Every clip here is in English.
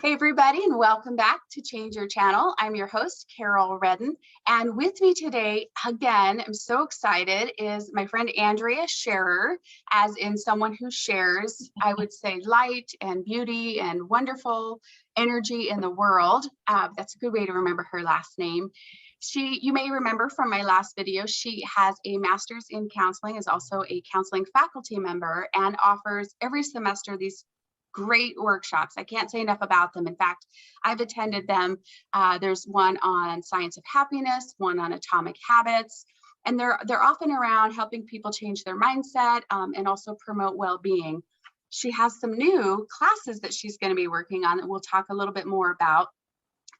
Hey everybody, and welcome back to Change Your Channel. I'm your host, Carol Redden, and with me today, again, I'm so excited, is my friend Andrea Scherrer, as in someone who shares, I would say, light and beauty and wonderful energy in the world. That's a good way to remember her last name. You may remember from my last video, she has a master's in counseling, is also a counseling faculty member, and offers every semester these great workshops. I can't say enough about them. In fact, I've attended them. There's one on science of happiness, one on atomic habits, and they're often around helping people change their mindset and also promote well-being. She has some new classes that she's going to be working on that we'll talk a little bit more about.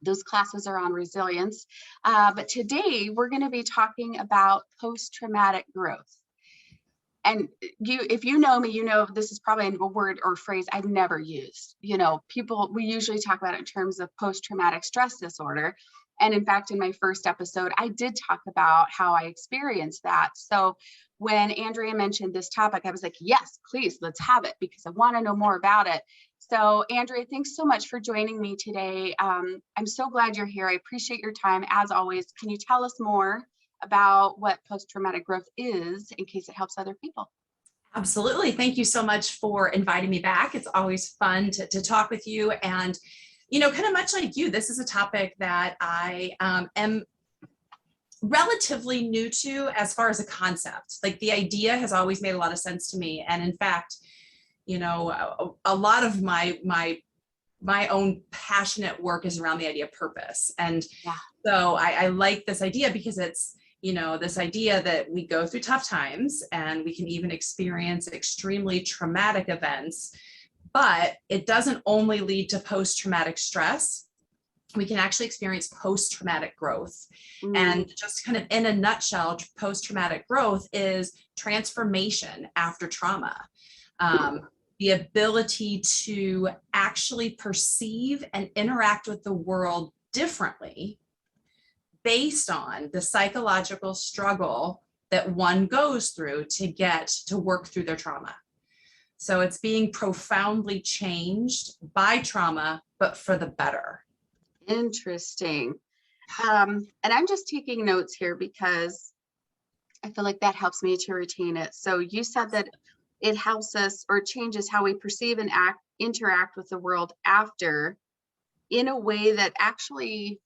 Those classes are on resilience. But today we're going to be talking about post-traumatic growth. And if you know me, you know this is probably a word or phrase I've never used. We usually talk about it in terms of post-traumatic stress disorder. And in fact, in my first episode, I did talk about how I experienced that. So when Andrea mentioned this topic, I was like, yes, please, let's have it, because I want to know more about it. So Andrea, thanks so much for joining me today. I'm so glad you're here. I appreciate your time. As always, can you tell us more about what post-traumatic growth is in case it helps other people? Absolutely. Thank you so much for inviting me back. It's always fun to talk with you. And, kind of much like you, this is a topic that I am relatively new to as far as a concept. Like, the idea has always made a lot of sense to me. And in fact, a lot of my own passionate work is around the idea of purpose. And so I like this idea because it's, this idea that we go through tough times and we can even experience extremely traumatic events, but it doesn't only lead to post-traumatic stress. We can actually experience post-traumatic growth. And just kind of in a nutshell, post-traumatic growth is transformation after trauma. The ability to actually perceive and interact with the world differently based on the psychological struggle that one goes through to work through their trauma. So it's being profoundly changed by trauma, but for the better. Interesting. And I'm just taking notes here because I feel like that helps me to retain it. So you said that it helps us or changes how we perceive and interact with the world after, in a way that actually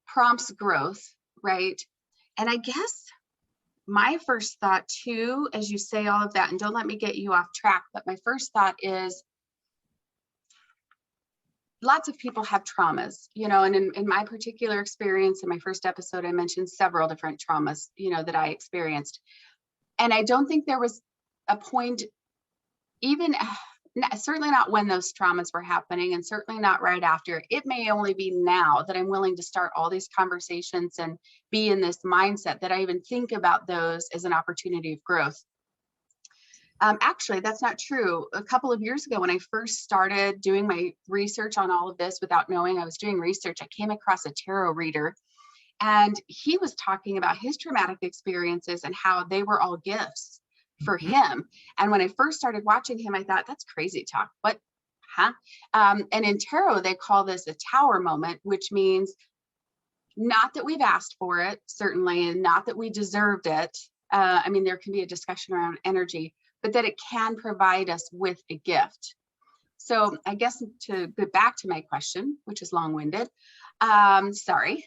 prompts growth, right? And I guess my first thought too, as you say all of that, and don't let me get you off track, but my first thought is lots of people have traumas, and in my particular experience, in my first episode, I mentioned several different traumas, that I experienced. And I don't think there was a point, even certainly not when those traumas were happening, and certainly not right after. It may only be now that I'm willing to start all these conversations and be in this mindset that I even think about those as an opportunity of growth. Actually, that's not true. A couple of years ago, when I first started doing my research on all of this without knowing I was doing research, I came across a tarot reader. And he was talking about his traumatic experiences and how they were all gifts for him. And when I first started watching him, I thought, that's crazy talk. What? Huh? And in tarot, they call this a tower moment, which means not that we've asked for it, certainly, and not that we deserved it. There can be a discussion around energy, but that it can provide us with a gift. So I guess to get back to my question, which is long-winded, sorry.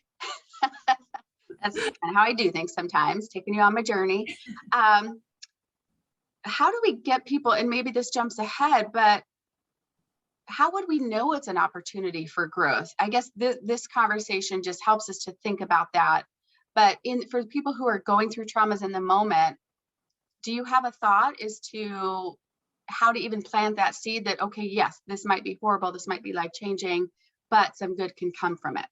That's kind of how I do things sometimes, taking you on my journey. How do we get people, and maybe this jumps ahead, but how would we know it's an opportunity for growth? I guess this conversation just helps us to think about that. But for people who are going through traumas in the moment, do you have a thought as to how to even plant that seed that, okay, yes, this might be horrible, this might be life-changing, but some good can come from it?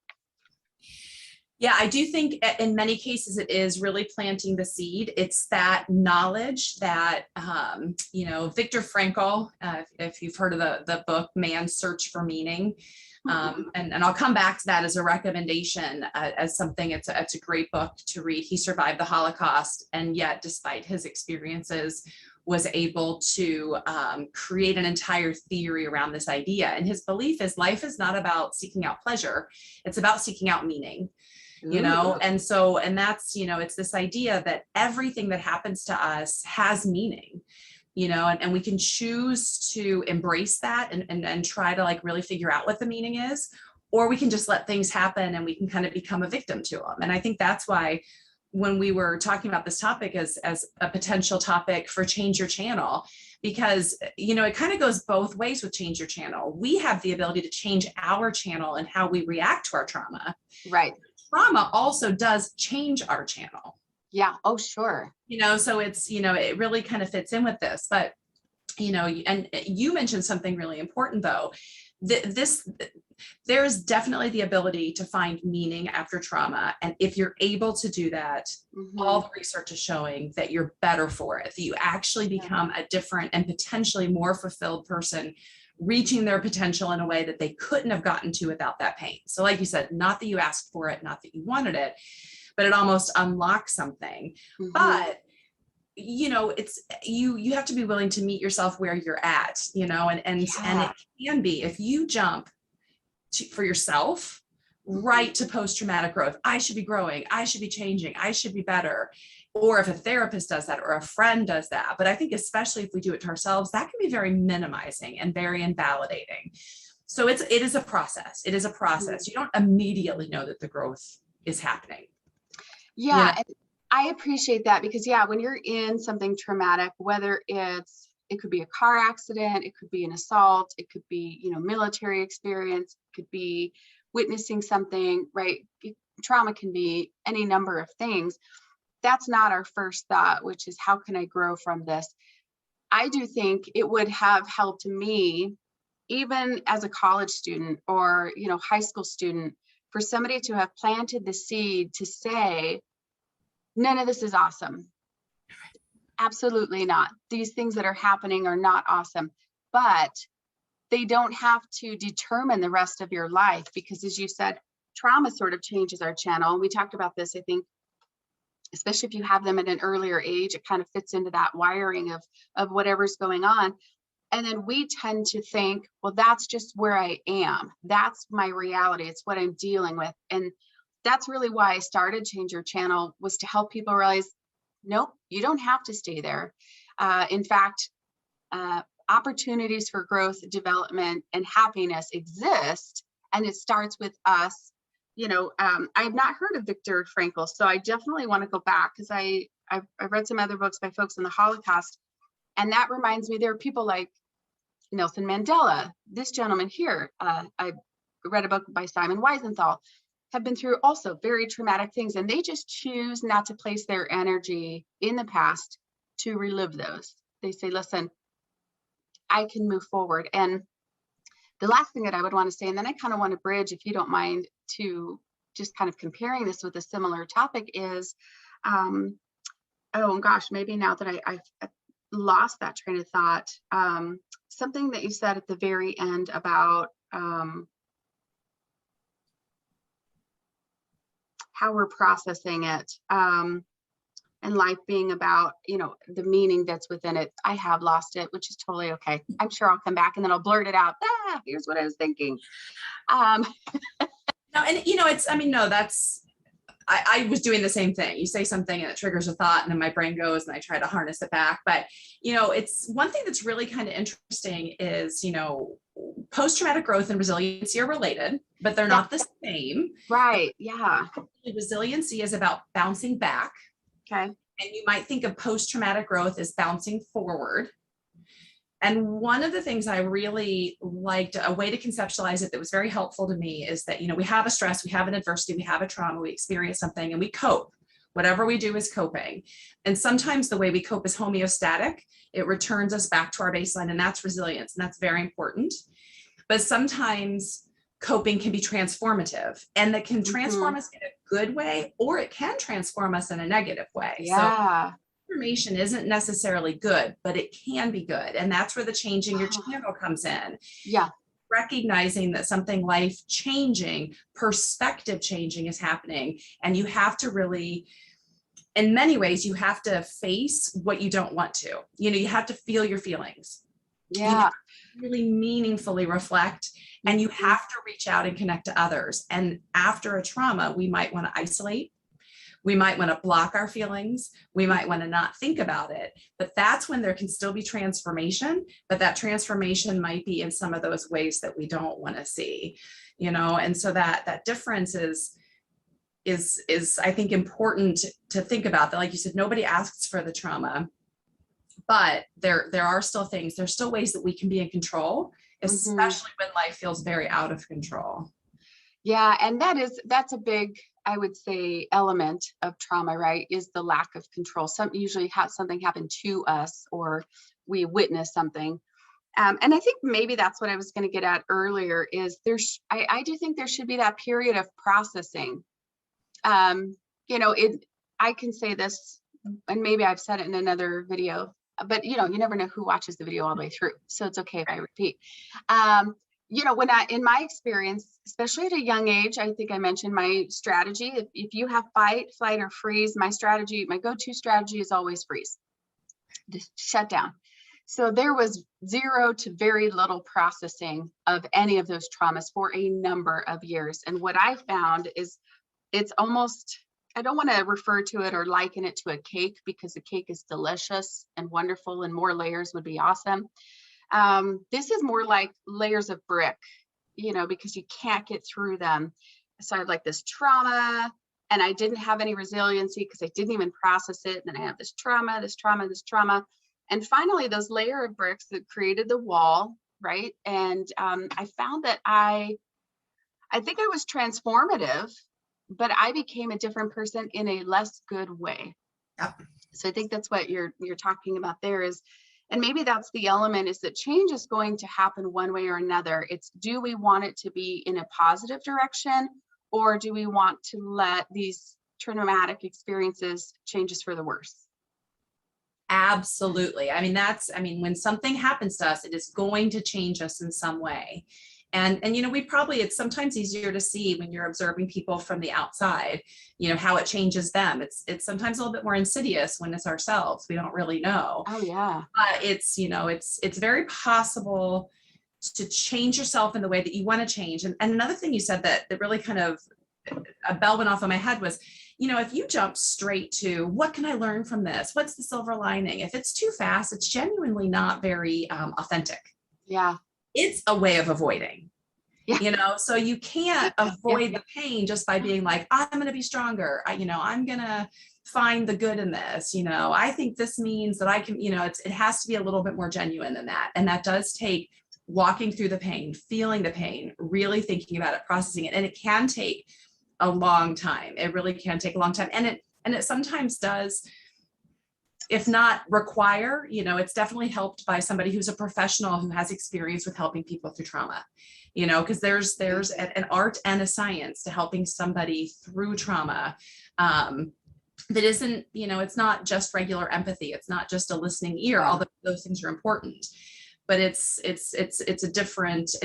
Yeah, I do think in many cases it is really planting the seed. It's that knowledge that, Viktor Frankl, if you've heard of the book, Man's Search for Meaning, and I'll come back to that as a recommendation, as something, it's a great book to read. He survived the Holocaust, and yet despite his experiences was able to create an entire theory around this idea. And his belief is life is not about seeking out pleasure, it's about seeking out meaning. You know, and that's, you know, it's this idea that everything that happens to us has meaning, you know, and we can choose to embrace that and try to like really figure out what the meaning is, or we can just let things happen and we can kind of become a victim to them. And I think that's why when we were talking about this topic as a potential topic for Change Your Channel, because, you know, it kind of goes both ways with Change Your Channel. We have the ability to change our channel and how we react to our trauma. Right. Trauma also does change our channel. Yeah. Oh, sure. You know, so it's, you know, it really kind of fits in with this, but, you know, and you mentioned something really important though. There's definitely the ability to find meaning after trauma. And if you're able to do that, all the research is showing that you're better for it, that you actually become a different and potentially more fulfilled person, reaching their potential in a way that they couldn't have gotten to without that pain. So like you said, not that you asked for it, not that you wanted it, but it almost unlocks something. But you know, it's you have to be willing to meet yourself where you're at, you know, and it can be, if you jump for yourself right to post-traumatic growth, I should be growing, I should be changing, I should be better. Or if a therapist does that or a friend does that. But I think especially if we do it to ourselves, that can be very minimizing and very invalidating. So it is a process. It is a process. You don't immediately know that the growth is happening. Yeah. And I appreciate that because when you're in something traumatic, whether it could be a car accident, it could be an assault, it could be, you know, military experience, it could be witnessing something, right? Trauma can be any number of things. That's not our first thought, which is how can I grow from this? I do think it would have helped me, even as a college student or, you know, high school student, for somebody to have planted the seed to say, none of this is awesome. Absolutely not. These things that are happening are not awesome, but they don't have to determine the rest of your life because, as you said, trauma sort of changes our channel. We talked about this, I think, especially if you have them at an earlier age, it kind of fits into that wiring of whatever's going on. And then we tend to think, well, that's just where I am. That's my reality. It's what I'm dealing with. And that's really why I started Change Your Channel, was to help people realize, nope, you don't have to stay there. In fact, opportunities for growth, development, and happiness exist. And it starts with us. You know, I have not heard of Viktor Frankl, so I definitely want to go back because I've read some other books by folks in the Holocaust. And that reminds me, there are people like Nelson Mandela, this gentleman here. I read a book by Simon Wiesenthal, have been through also very traumatic things, and they just choose not to place their energy in the past to relive those. They say, listen, I can move forward. And the last thing that I would want to say, and then I kind of want to bridge, if you don't mind, to just kind of comparing this with a similar topic is, oh gosh, maybe now that I've lost that train of thought, something that you said at the very end about how we're processing it, and life being about, you know, the meaning that's within it. I have lost it, which is totally okay. I'm sure I'll come back and then I'll blurt it out. Here's what I was thinking. No, and you know, I was doing the same thing. You say something and it triggers a thought and then my brain goes and I try to harness it back. But, you know, it's one thing that's really kind of interesting is, you know, post-traumatic growth and resiliency are related, but they're not the same. Right. Yeah. Resiliency is about bouncing back. Okay. And you might think of post-traumatic growth as bouncing forward. And one of the things I really liked, a way to conceptualize it that was very helpful to me, is that, you know, we have a stress, we have an adversity, we have a trauma, we experience something and we cope. Whatever we do is coping. And sometimes the way we cope is homeostatic. It returns us back to our baseline, and that's resilience. And that's very important. But sometimes coping can be transformative, and that can transform us in a good way, or it can transform us in a negative way. Yeah. So transformation isn't necessarily good, but it can be good. And that's where the changing your channel comes in. Yeah. Recognizing that something life changing, perspective changing is happening. And you have to really in many ways, you have to face what you don't want to. You have to feel your feelings. You Yeah. have to really meaningfully reflect, and you have to reach out and connect to others. And after a trauma, we might want to isolate. We might want to block our feelings. We might want to not think about it, but that's when there can still be transformation, but that transformation might be in some of those ways that we don't want to see, and so that difference is I think important to think about. That, like you said, nobody asks for the trauma, but there are still things, there's still ways that we can be in control, especially when life feels very out of control. Yeah, and that's a big, I would say, element of trauma, right? Is the lack of control. Usually something happened to us, or we witnessed something. And I think maybe that's what I was going to get at earlier. Is I do think there should be that period of processing. I can say this, and maybe I've said it in another video, but you never know who watches the video all the way through, so it's okay if I repeat. In my experience, especially at a young age, I think I mentioned my strategy. If you have fight, flight, or freeze, my go-to strategy is always freeze. Just shut down. So there was zero to very little processing of any of those traumas for a number of years. And what I found is it's almost, I don't want to refer to it or liken it to a cake, because the cake is delicious and wonderful and more layers would be awesome. This is more like layers of brick, because you can't get through them. So I had like this trauma, and I didn't have any resiliency because I didn't even process it. And then I have this trauma, this trauma, this trauma. And finally, those layer of bricks that created the wall, right? And I found that I think I was transformative, but I became a different person in a less good way. Yep. So I think that's what you're talking about there is, and maybe that's the element, is that change is going to happen one way or another. It's, do we want it to be in a positive direction, or do we want to let these traumatic experiences change us for the worse? Absolutely. When something happens to us, it is going to change us in some way. And it's sometimes easier to see when you're observing people from the outside, how it changes them. It's sometimes a little bit more insidious when it's ourselves. We don't really know. Oh yeah. But it's very possible to change yourself in the way that you want to change. And another thing you said that really kind of a bell went off in my head was, if you jump straight to what can I learn from this? What's the silver lining? If it's too fast, it's genuinely not very authentic. Yeah. It's a way of avoiding, yeah. So you can't avoid the pain just by being like, I'm going to be stronger. I'm going to find the good in this. I think this means that I can, it has to be a little bit more genuine than that. And that does take walking through the pain, feeling the pain, really thinking about it, processing it. And it can take a long time. It really can take a long time. And it sometimes does, if not require, it's definitely helped by somebody who's a professional who has experience with helping people through trauma, because there's an art and a science to helping somebody through trauma. That isn't, it's not just regular empathy. It's not just a listening ear, although those things are important. But it's a different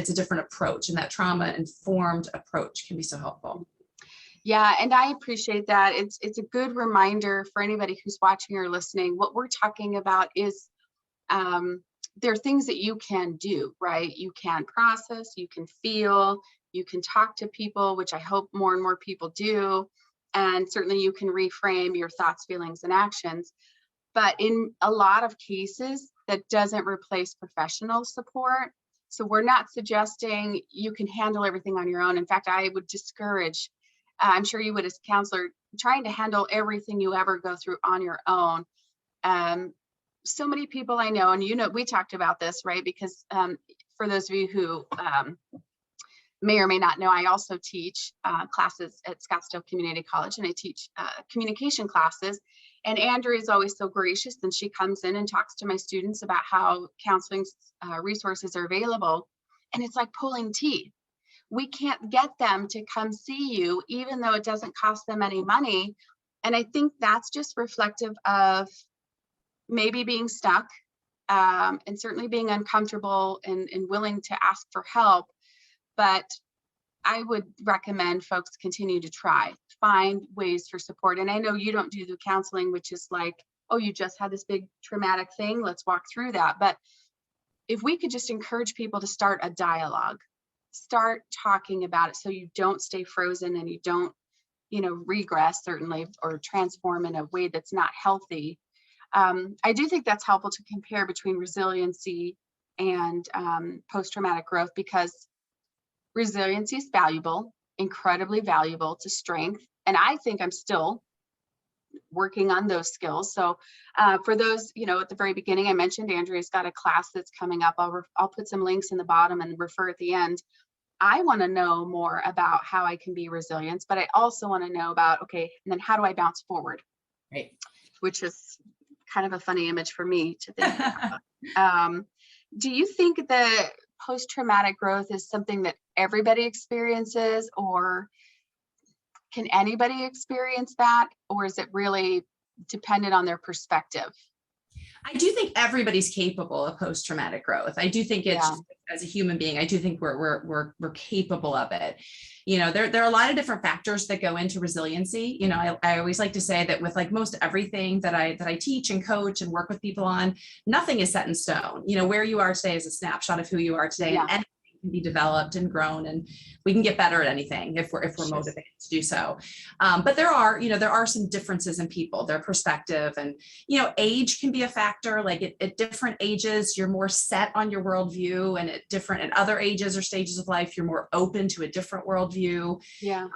approach, and that trauma informed approach can be so helpful. Yeah, and I appreciate that. It's a good reminder for anybody who's watching or listening. What we're talking about is there are things that you can do, right? You can process, you can feel, you can talk to people, which I hope more and more people do. And certainly you can reframe your thoughts, feelings, and actions. But in a lot of cases, that doesn't replace professional support. So we're not suggesting you can handle everything on your own. In fact, I would discourage, I'm sure you would as a counselor, trying to handle everything you ever go through on your own. So many people I know, and we talked about this, right? Because for those of you who may or may not know, I also teach classes at Scottsdale Community College, and I teach communication classes. And Andrea is always so gracious, and she comes in and talks to my students about how counseling resources are available. And it's like pulling teeth. We can't get them to come see you, even though it doesn't cost them any money. And I think that's just reflective of maybe being stuck, and certainly being uncomfortable and willing to ask for help. But I would recommend folks continue to try find ways for support. And I know you don't do the counseling, which is like, oh, you just had this big traumatic thing, let's walk through that. But if we could just encourage people to start a dialogue, start talking about it, so you don't stay frozen and you don't, regress certainly, or transform in a way that's not healthy. I do think that's helpful to compare between resiliency and post-traumatic growth, because resiliency is valuable, incredibly valuable to strength. And I think I'm still working on those skills. So for those, at the very beginning, I mentioned Andrea's got a class that's coming up. I'll put some links in the bottom and refer at the end. I want to know more about how I can be resilient, but I also want to know about, okay, and then how do I bounce forward? Right. Which is kind of a funny image for me to think about. Do you think that post-traumatic growth is something that everybody experiences, or can anybody experience that? Or is it really dependent on their perspective? I do think everybody's capable of post-traumatic growth. I do think it's just, as a human being, I do think we're capable of it. There are a lot of different factors that go into resiliency. I always like to say that with like most everything that I teach and coach and work with people on, nothing is set in stone. Where you are today is a snapshot of who you are today, and anything can be developed and grown, and we can get better at anything if we're motivated to do so. But there are some differences in people, their perspective, and age can be a factor. Like at different ages, you're more set on your worldview, and at other ages or stages of life, you're more open to a different worldview. Yeah.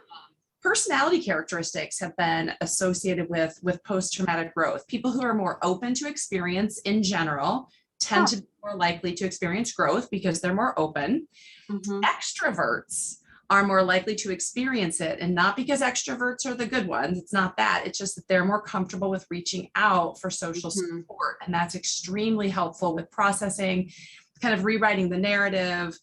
Personality characteristics have been associated with post-traumatic growth. People who are more open to experience in general tend to be more likely to experience growth because they're more open. Mm-hmm. Extroverts are more likely to experience it, and not because extroverts are the good ones. It's not that. It's just that they're more comfortable with reaching out for social support, and that's extremely helpful with processing, kind of rewriting the narrative,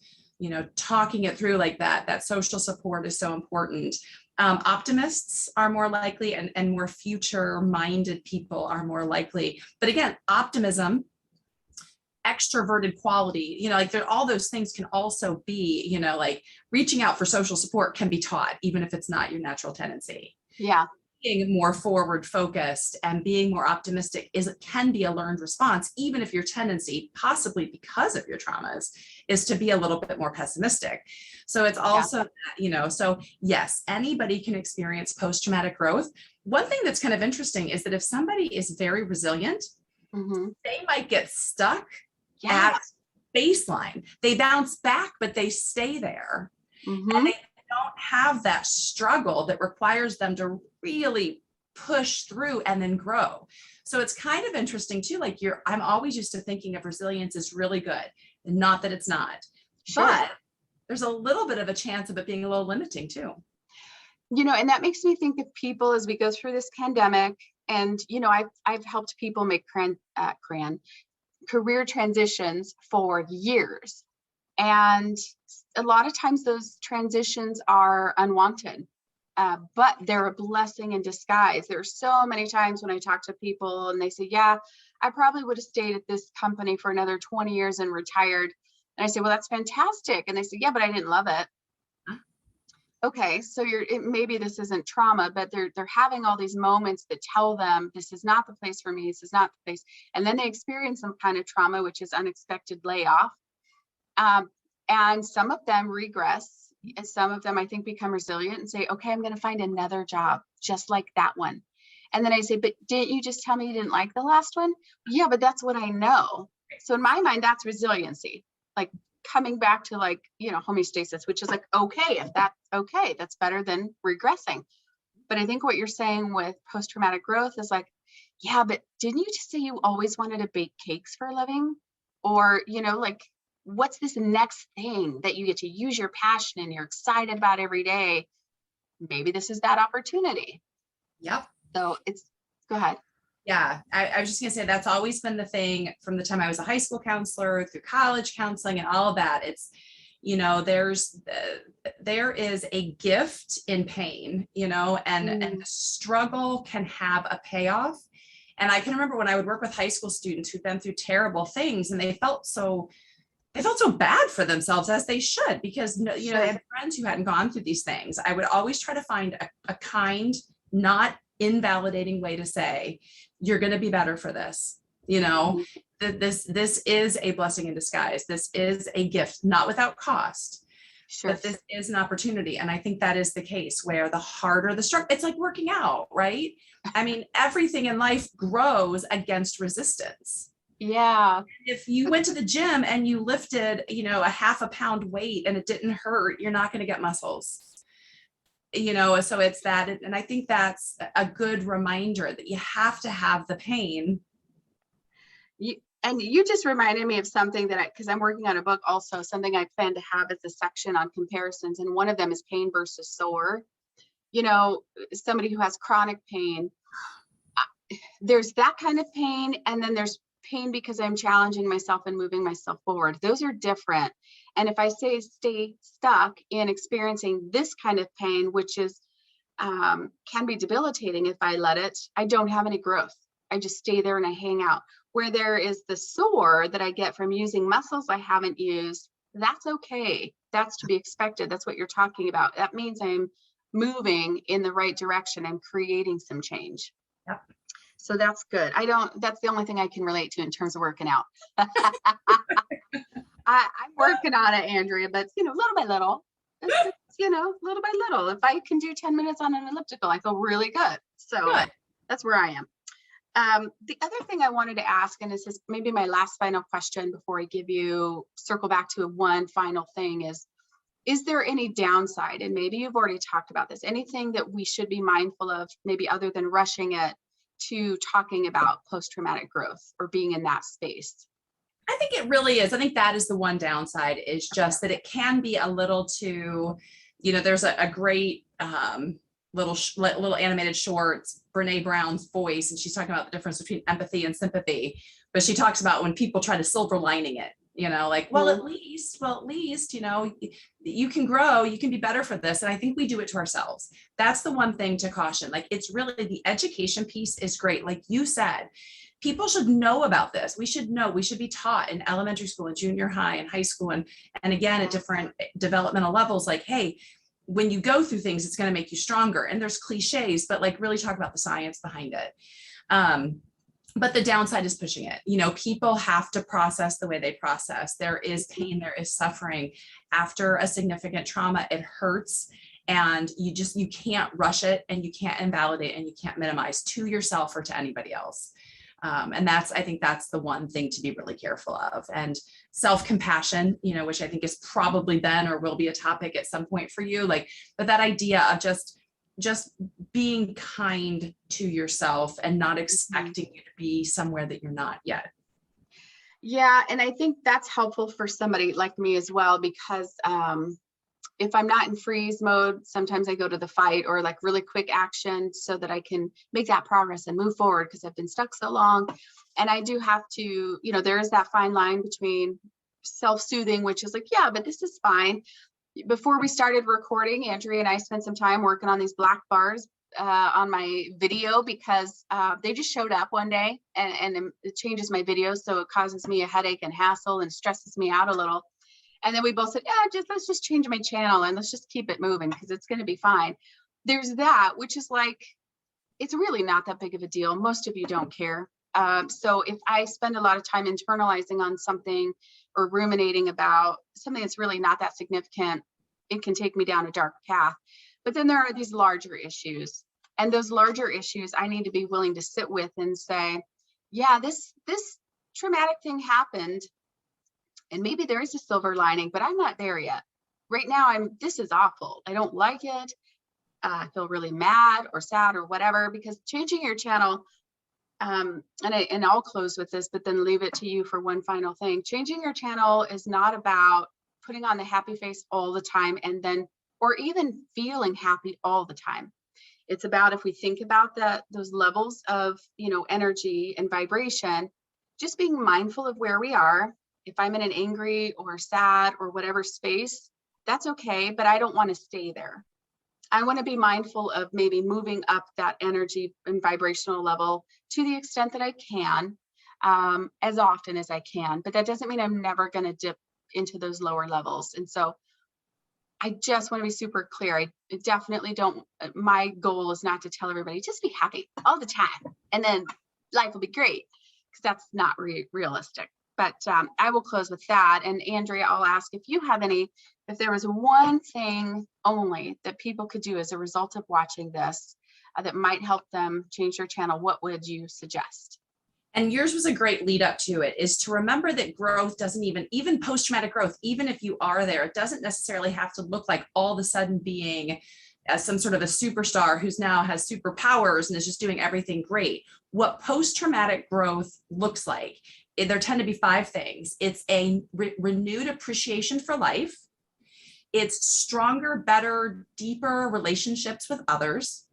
talking it through like that. That social support is so important. Optimists are more likely, and more future-minded people are more likely. But again, optimism, extroverted quality, like all those things can also be, like reaching out for social support can be taught, even if it's not your natural tendency. Yeah. Being more forward focused and being more optimistic can be a learned response, even if your tendency, possibly because of your traumas, is to be a little bit more pessimistic. So it's also that, so yes, anybody can experience post-traumatic growth. One thing that's kind of interesting is that if somebody is very resilient, they might get stuck at baseline. They bounce back, but they stay there. And they don't have that struggle that requires them to really push through and then grow. So it's kind of interesting too. Like I'm always used to thinking of resilience as really good, and not that it's not. Sure. But there's a little bit of a chance of it being a little limiting too. And that makes me think of people as we go through this pandemic. And I've helped people make career transitions for years, and a lot of times those transitions are unwanted, but they're a blessing in disguise. There are so many times when I talk to people and they say, yeah, I probably would have stayed at this company for another 20 years and retired. And I say, well, that's fantastic. And they say, yeah, but I didn't love it. Okay, so maybe this isn't trauma, but they're having all these moments that tell them this is not the place for me, this is not the place. And then they experience some kind of trauma, which is unexpected layoff. And some of them regress, and some of them I think become resilient and say, okay, I'm going to find another job just like that one. And then I say, but didn't you just tell me you didn't like the last one? Yeah, but that's what I know. So in my mind, that's resiliency. Like coming back to homeostasis, which is like, okay, if that's okay, that's better than regressing. But I think what you're saying with post-traumatic growth is like, yeah, but didn't you just say you always wanted to bake cakes for a living? Or, what's this next thing that you get to use your passion and you're excited about every day? Maybe this is that opportunity. Yep. So go ahead. Yeah, I was just going to say that's always been the thing from the time I was a high school counselor through college counseling and all of that. It's, there is a gift in pain, and the struggle can have a payoff. And I can remember when I would work with high school students who'd been through terrible things and they felt so they felt so bad for themselves, as they should, because you know, they Sure. had friends who hadn't gone through these things. I would always try to find a kind, not invalidating way to say, you're going to be better for this. You know, Mhm. this is a blessing in disguise. This is a gift, not without cost, Sure. but this is an opportunity. And I think that is the case, where the harder the struggle, it's like working out, right? I mean, everything in life grows against resistance. Yeah. If you went to the gym and you lifted, you know, a half a pound weight and it didn't hurt, you're not going to get muscles. You know, so it's that. And I think that's a good reminder that you have to have the pain. And you just reminded me of something that because I'm working on a book also, something I plan to have as a section on comparisons. And one of them is pain versus sore. You know, somebody who has chronic pain, there's that kind of pain. And then there's pain because I'm challenging myself and moving myself forward. Those are different. And if I stay stuck in experiencing this kind of pain, which is can be debilitating if I let it, I don't have any growth. I just stay there and I hang out. Where there is the sore that I get from using muscles I haven't used, that's okay. That's to be expected. That's what you're talking about. That means I'm moving in the right direction. I'm creating some change. Yep. So that's good. That's the only thing I can relate to in terms of working out. I'm working on it, Andrea, but you know, little by little, you know, little by little. If I can do 10 minutes on an elliptical, I feel really good. So Good. that's where I am. The other thing I wanted to ask, and this is maybe my last final question before I circle back to one final thing, is there any downside? And maybe you've already talked about this, anything that we should be mindful of, maybe other than rushing it to talking about post-traumatic growth or being in that space? I think it really is. I think that is the one downside, is just that it can be a little too, you know, there's a great little animated shorts, Brene Brown's voice, and she's talking about the difference between empathy and sympathy. But she talks about when people try to silver lining it, you know, like, well, at least, you know, you can grow, you can be better for this. And I think we do it to ourselves. That's the one thing to caution. Like, it's really, the education piece is great. Like you said, people should know about this. We should know, we should be taught in elementary school and junior high and high school. And again, at different developmental levels, like, hey, when you go through things, it's going to make you stronger. And there's cliches, but like really talk about the science behind it. But the downside is pushing it. You know, people have to process the way they process. There is pain, there is suffering. After a significant trauma, it hurts. And you can't rush it, and you can't invalidate, and you can't minimize to yourself or to anybody else. And I think that's the one thing to be really careful of. And self-compassion, you know, which I think is probably been or will be a topic at some point for you, like, but that idea of just being kind to yourself and not expecting you to be somewhere that you're not yet. Yeah. And I think that's helpful for somebody like me as well, because if I'm not in freeze mode, sometimes I go to the fight or like really quick action so that I can make that progress and move forward, because I've been stuck so long. And I do have to, you know, there is that fine line between self-soothing, which is like, yeah, but this is fine. Before we started recording, Andrea and I spent some time working on these black bars on my video, because they just showed up one day and it changes my videos. So it causes me a headache and hassle and stresses me out a little. And then we both said, yeah, let's just change my channel and let's just keep it moving because it's going to be fine. There's that, which is like, it's really not that big of a deal. Most of you don't care. So if I spend a lot of time internalizing on something or ruminating about something that's really not that significant, it can take me down a dark path. But then there are these larger issues, and those larger issues I need to be willing to sit with and say, yeah, this traumatic thing happened. And maybe there is a silver lining, but I'm not there yet. Right now, this is awful. I don't like it. I feel really mad or sad or whatever, because changing your channel, and I'll close with this, but then leave it to you for one final thing. Changing your channel is not about putting on the happy face all the time or even feeling happy all the time. It's about, if we think about those levels of, you know, energy and vibration, just being mindful of where we are. If I'm in an angry or sad or whatever space, that's okay, but I don't want to stay there. I want to be mindful of maybe moving up that energy and vibrational level to the extent that I can, as often as I can. But that doesn't mean I'm never going to dip into those lower levels. And so I just want to be super clear. I definitely don't, my goal is not to tell everybody, just be happy all the time and then life will be great, because that's not realistic. But I will close with that. And Andrea, I'll ask if you have any, if there was one thing only that people could do as a result of watching this that might help them change their channel, what would you suggest? And yours was a great lead up to it, is to remember that growth doesn't even post-traumatic growth, even if you are there, it doesn't necessarily have to look like all of a sudden being some sort of a superstar who's now has superpowers and is just doing everything great. What post-traumatic growth looks like, there tend to be 5 things. It's a renewed appreciation for life. It's stronger, better, deeper relationships with others.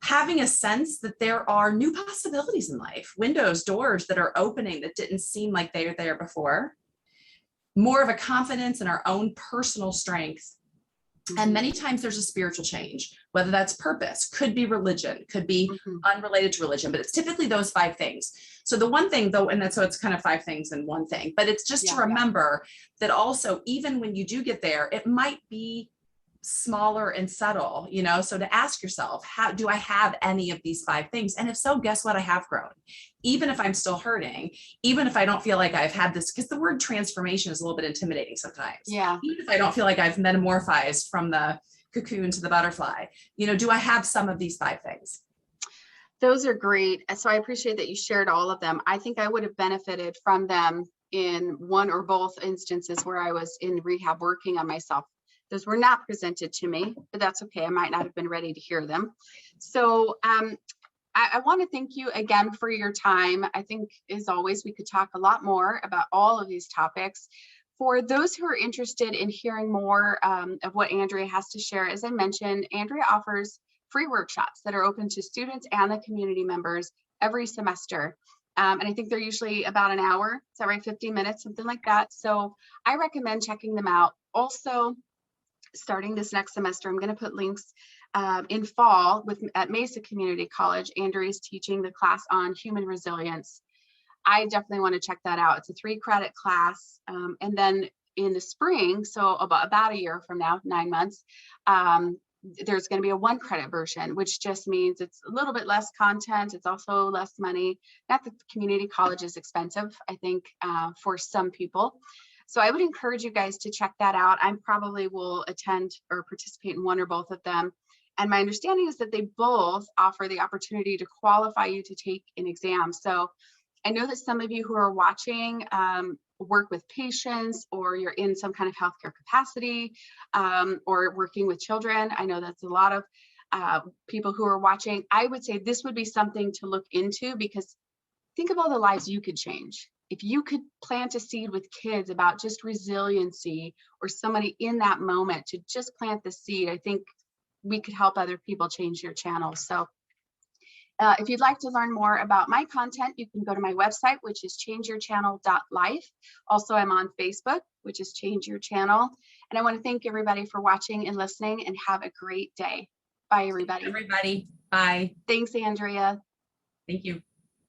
Having a sense that there are new possibilities in life, windows, doors that are opening that didn't seem like they were there before. More of a confidence in our own personal strength. And many times there's a spiritual change, whether that's purpose, could be religion, could be unrelated to religion, but it's typically those 5 things. So the one thing though, and that's, so it's kind of 5 things in one thing, but it's just to remember that also, even when you do get there, it might be smaller and subtle, you know, so to ask yourself, how do I have any of these 5 things? And if so, guess what? I have grown, even if I'm still hurting, even if I don't feel like I've had this, because the word transformation is a little bit intimidating sometimes. Yeah. Even if I don't feel like I've metamorphized from the cocoon to the butterfly, you know, do I have some of these 5 things? Those are great. So I appreciate that you shared all of them. I think I would have benefited from them in one or both instances where I was in rehab working on myself. Those were not presented to me, but that's okay. I might not have been ready to hear them. So I want to thank you again for your time. I think, as always, we could talk a lot more about all of these topics. For those who are interested in hearing more of what Andrea has to share, as I mentioned, Andrea offers free workshops that are open to students and the community members every semester. And I think they're usually about an hour. Is that right? 50 minutes, something like that. So I recommend checking them out. Also, starting this next semester, I'm going to put links in fall at Mesa Community College. Andrea's teaching the class on human resilience. I definitely want to check that out. It's a 3-credit class. And then in the spring, so about a year from now, 9 months, there's going to be a 1-credit version, which just means it's a little bit less content. It's also less money. Not that the community college is expensive, I think, for some people. So I would encourage you guys to check that out. I probably will attend or participate in one or both of them. And my understanding is that they both offer the opportunity to qualify you to take an exam. So I know that some of you who are watching work with patients, or you're in some kind of healthcare capacity, or working with children. I know that's a lot of people who are watching. I would say this would be something to look into, because think of all the lives you could change. If you could plant a seed with kids about just resiliency, or somebody in that moment to just plant the seed, I think we could help other people change your channel. So if you'd like to learn more about my content, you can go to my website, which is changeyourchannel.life. Also, I'm on Facebook, which is Change Your Channel. And I want to thank everybody for watching and listening, and have a great day. Bye, everybody. Everybody, bye. Thanks, Andrea. Thank you.